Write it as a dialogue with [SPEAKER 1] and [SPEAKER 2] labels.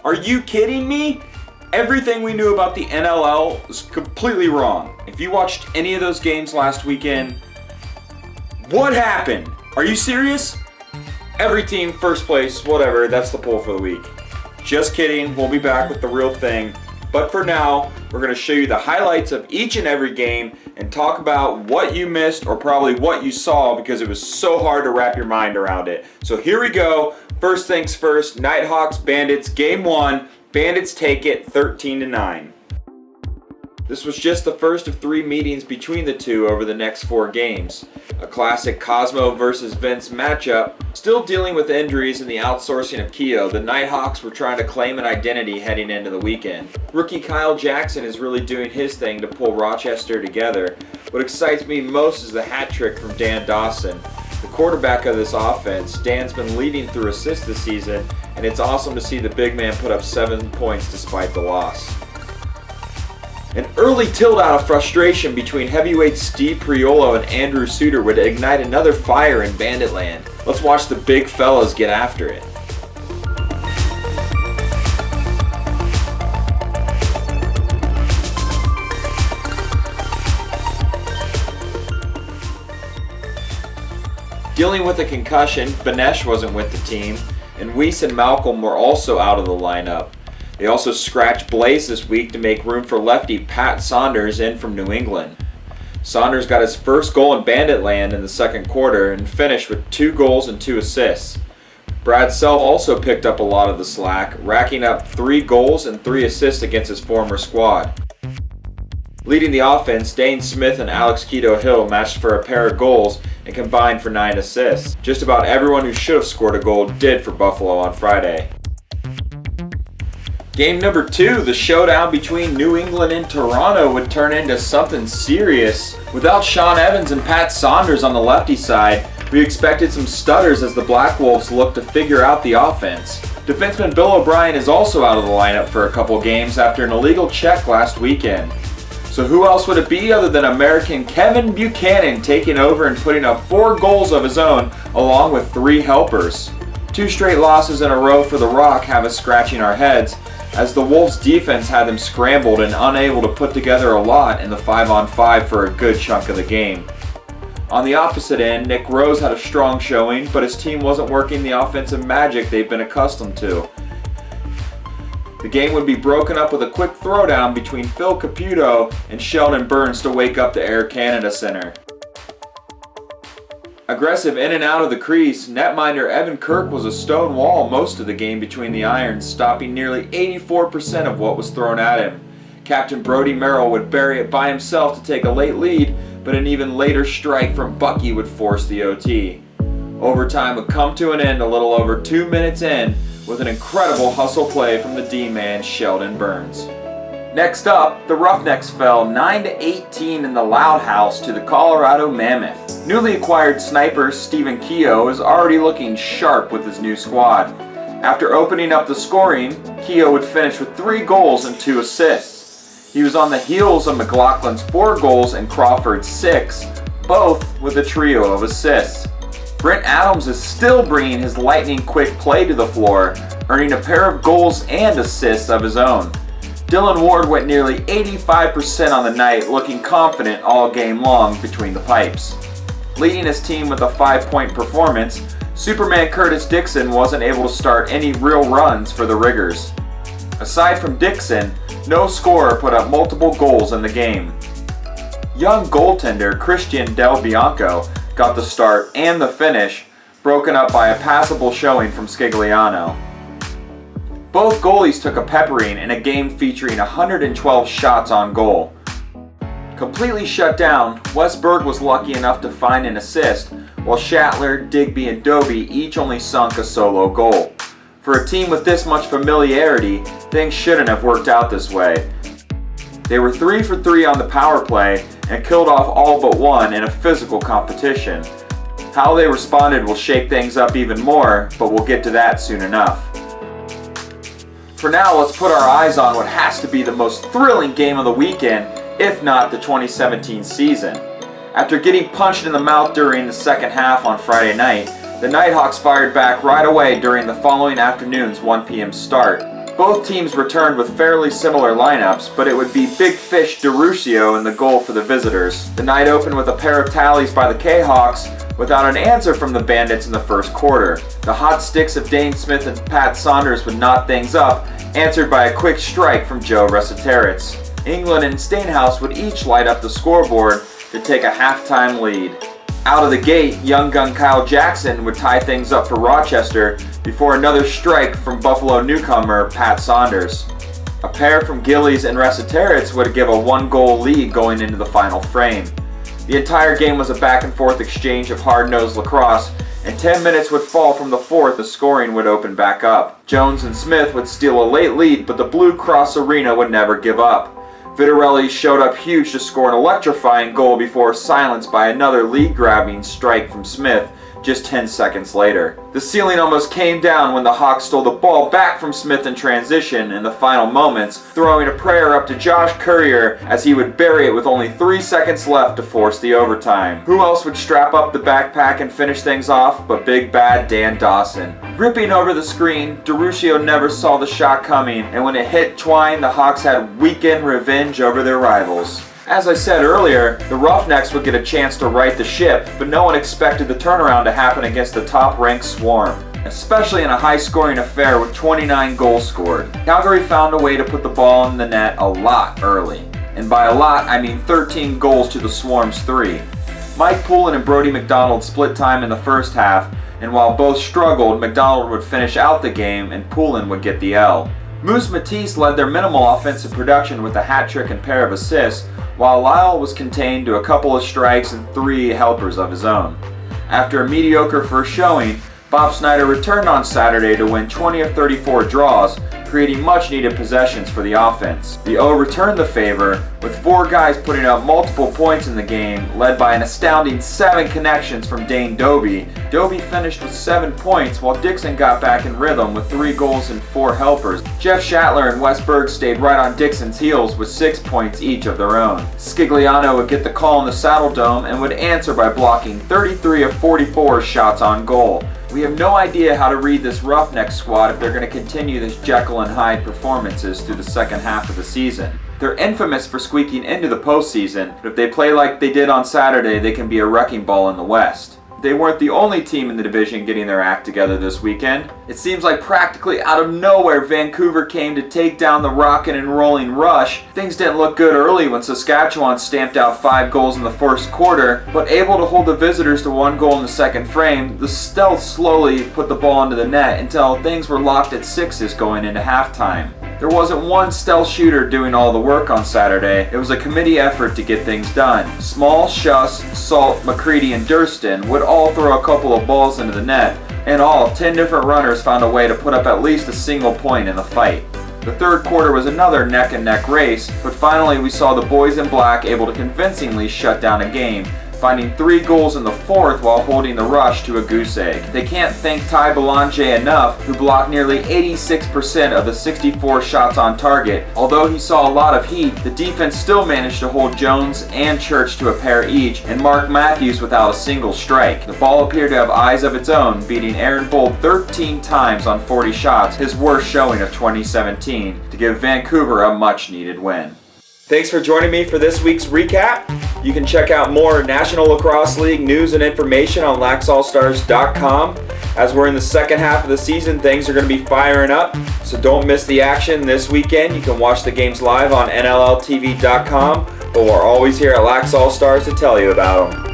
[SPEAKER 1] Are you kidding me? Everything we knew about the NLL was completely wrong. If you watched any of those games last weekend, what happened? Are you serious? Every team, first place, whatever, that's the poll for the week. Just kidding, we'll be back with the real thing. But for now, we're going to show you the highlights of each and every game and talk about what you missed or probably what you saw because it was so hard to wrap your mind around it. So here we go. First things first, Nighthawks Bandits Game 1. Bandits take it 13-9. This was just the first of 3 meetings between the two over the next 4 games. A classic Cosmo versus Vince matchup. Still dealing with injuries and the outsourcing of Keogh, the Nighthawks were trying to claim an identity heading into the weekend. Rookie Kyle Jackson is really doing his thing to pull Rochester together. What excites me most is the hat trick from Dan Dawson. The quarterback of this offense, Dan's been leading through assists this season, and it's awesome to see the big man put up 7 points despite the loss. An early tilt out of frustration between heavyweights Steve Priolo and Andrew Suter would ignite another fire in Banditland. Let's watch the big fellas get after it. Dealing with a concussion, Banesh wasn't with the team, and Weiss and Malcolm were also out of the lineup. They also scratched Blaze this week to make room for lefty Pat Saunders in from New England. Saunders got his first goal in Banditland in the second quarter and finished with 2 goals and 2 assists. Brad Self also picked up a lot of the slack, racking up 3 goals and 3 assists against his former squad. Leading the offense, Dane Smith and Alex Keto Hill matched for a pair of goals and combined for 9 assists. Just about everyone who should have scored a goal did for Buffalo on Friday. Game number 2, the showdown between New England and Toronto would turn into something serious. Without Sean Evans and Pat Saunders on the lefty side, we expected some stutters as the Black Wolves looked to figure out the offense. Defenseman Bill O'Brien is also out of the lineup for a couple games after an illegal check last weekend. So who else would it be other than American Kevin Buchanan taking over and putting up 4 goals of his own along with 3 helpers. 2 straight losses in a row for the Rock have us scratching our heads, as the Wolves' defense had them scrambled and unable to put together a lot in the 5-on-5 for a good chunk of the game. On the opposite end, Nick Rose had a strong showing, but his team wasn't working the offensive magic they've been accustomed to. The game would be broken up with a quick throwdown between Phil Caputo and Sheldon Burns to wake up the Air Canada Center. Aggressive in and out of the crease, netminder Evan Kirk was a stone wall most of the game between the irons, stopping nearly 84% of what was thrown at him. Captain Brody Merrill would bury it by himself to take a late lead, but an even later strike from Bucky would force the OT. Overtime would come to an end a little over 2 minutes in, with an incredible hustle play from the D-man Sheldon Burns. Next up, the Roughnecks fell 9-18 in the Loud House to the Colorado Mammoth. Newly acquired sniper Stephen Keogh is already looking sharp with his new squad. After opening up the scoring, Keogh would finish with 3 goals and 2 assists. He was on the heels of McLaughlin's 4 goals and Crawford's 6, both with a trio of assists. Brent Adams is still bringing his lightning-quick play to the floor, earning a pair of goals and assists of his own. Dylan Ward went nearly 85% on the night, looking confident all game long between the pipes. Leading his team with a 5-point performance, Superman Curtis Dixon wasn't able to start any real runs for the Riggers. Aside from Dixon, no scorer put up multiple goals in the game. Young goaltender Christian Del Bianco got the start and the finish, broken up by a passable showing from Scigliano. Both goalies took a peppering in a game featuring 112 shots on goal. Completely shut down, Westberg was lucky enough to find an assist, while Shatler, Digby, and Doby each only sunk a solo goal. For a team with this much familiarity, things shouldn't have worked out this way. They were 3 for 3 on the power play and killed off all but one in a physical competition. How they responded will shake things up even more, but we'll get to that soon enough. For now, let's put our eyes on what has to be the most thrilling game of the weekend, if not the 2017 season. After getting punched in the mouth during the second half on Friday night, the Nighthawks fired back right away during the following afternoon's 1 p.m. start. Both teams returned with fairly similar lineups, but it would be Big Fish DeRuscio in the goal for the visitors. The night opened with a pair of tallies by the K-Hawks without an answer from the Bandits in the first quarter. The hot sticks of Dane Smith and Pat Saunders would knot things up, answered by a quick strike from Joe Resetaritz. England and Stainhouse would each light up the scoreboard to take a halftime lead. Out of the gate, young gun Kyle Jackson would tie things up for Rochester before another strike from Buffalo newcomer Pat Saunders. A pair from Gillies and Resetaritz would give a one-goal lead going into the final frame. The entire game was a back-and-forth exchange of hard-nosed lacrosse, and 10 minutes would fall from the fourth, the scoring would open back up. Jones and Smith would steal a late lead, but the Blue Cross Arena would never give up. Vitarelli showed up huge to score an electrifying goal before silenced by another lead-grabbing strike from Smith just 10 seconds later. The ceiling almost came down when the Hawks stole the ball back from Smith in transition in the final moments, throwing a prayer up to Josh Courier as he would bury it with only 3 seconds left to force the overtime. Who else would strap up the backpack and finish things off but big bad Dan Dawson? Ripping over the screen, DeRuscio never saw the shot coming, and when it hit twine, the Hawks had weekend revenge over their rivals. As I said earlier, the Roughnecks would get a chance to right the ship, but no one expected the turnaround to happen against the top-ranked Swarm, especially in a high-scoring affair with 29 goals scored. Calgary found a way to put the ball in the net a lot early. And by a lot, I mean 13 goals to the Swarm's 3. Mike Poulin and Brody McDonald split time in the first half, and while both struggled, McDonald would finish out the game and Poulin would get the L. Moose Matisse led their minimal offensive production with a hat trick and pair of assists, while Lyle was contained to a couple of strikes and 3 helpers of his own. After a mediocre first showing, Bob Snyder returned on Saturday to win 20 of 34 draws, creating much-needed possessions for the offense. The O returned the favor, with 4 guys putting up multiple points in the game, led by an astounding 7 connections from Dane Doby. Doby finished with 7 points, while Dixon got back in rhythm with 3 goals and 4 helpers. Jeff Shatler and Wes Berg stayed right on Dixon's heels with 6 points each of their own. Scigliano would get the call in the Saddle Dome and would answer by blocking 33 of 44 shots on goal. We have no idea how to read this Roughneck squad if they're going to continue this Jekyll and Hyde performances through the second half of the season. They're infamous for squeaking into the postseason, but if they play like they did on Saturday, they can be a wrecking ball in the West. They weren't the only team in the division getting their act together this weekend. It seems like practically out of nowhere Vancouver came to take down the rockin' and rolling Rush. Things didn't look good early when Saskatchewan stamped out 5 goals in the first quarter, but able to hold the visitors to 1 goal in the second frame, the Stealth slowly put the ball into the net until things were locked at 6s going into halftime. There wasn't one stealth shooter doing all the work on Saturday. It was a committee effort to get things done. Small, Schuss, Salt, McCready, and Durston would all throw a couple of balls into the net. In all, 10 different runners found a way to put up at least a single point in the fight. The third quarter was another neck-and-neck race, but finally we saw the boys in black able to convincingly shut down a game, finding 3 goals in the fourth while holding the Rush to a goose egg. They can't thank Ty Belanger enough, who blocked nearly 86% of the 64 shots on target. Although he saw a lot of heat, the defense still managed to hold Jones and Church to a pair each, and Mark Matthews without a single strike. The ball appeared to have eyes of its own, beating Aaron Bold 13 times on 40 shots, his worst showing of 2017, to give Vancouver a much-needed win. Thanks for joining me for this week's recap. You can check out more National Lacrosse League news and information on LaxAllStars.com. As we're in the second half of the season, things are going to be firing up, so don't miss the action this weekend. You can watch the games live on NLLTV.com, but we're always here at LaxAllStars to tell you about them.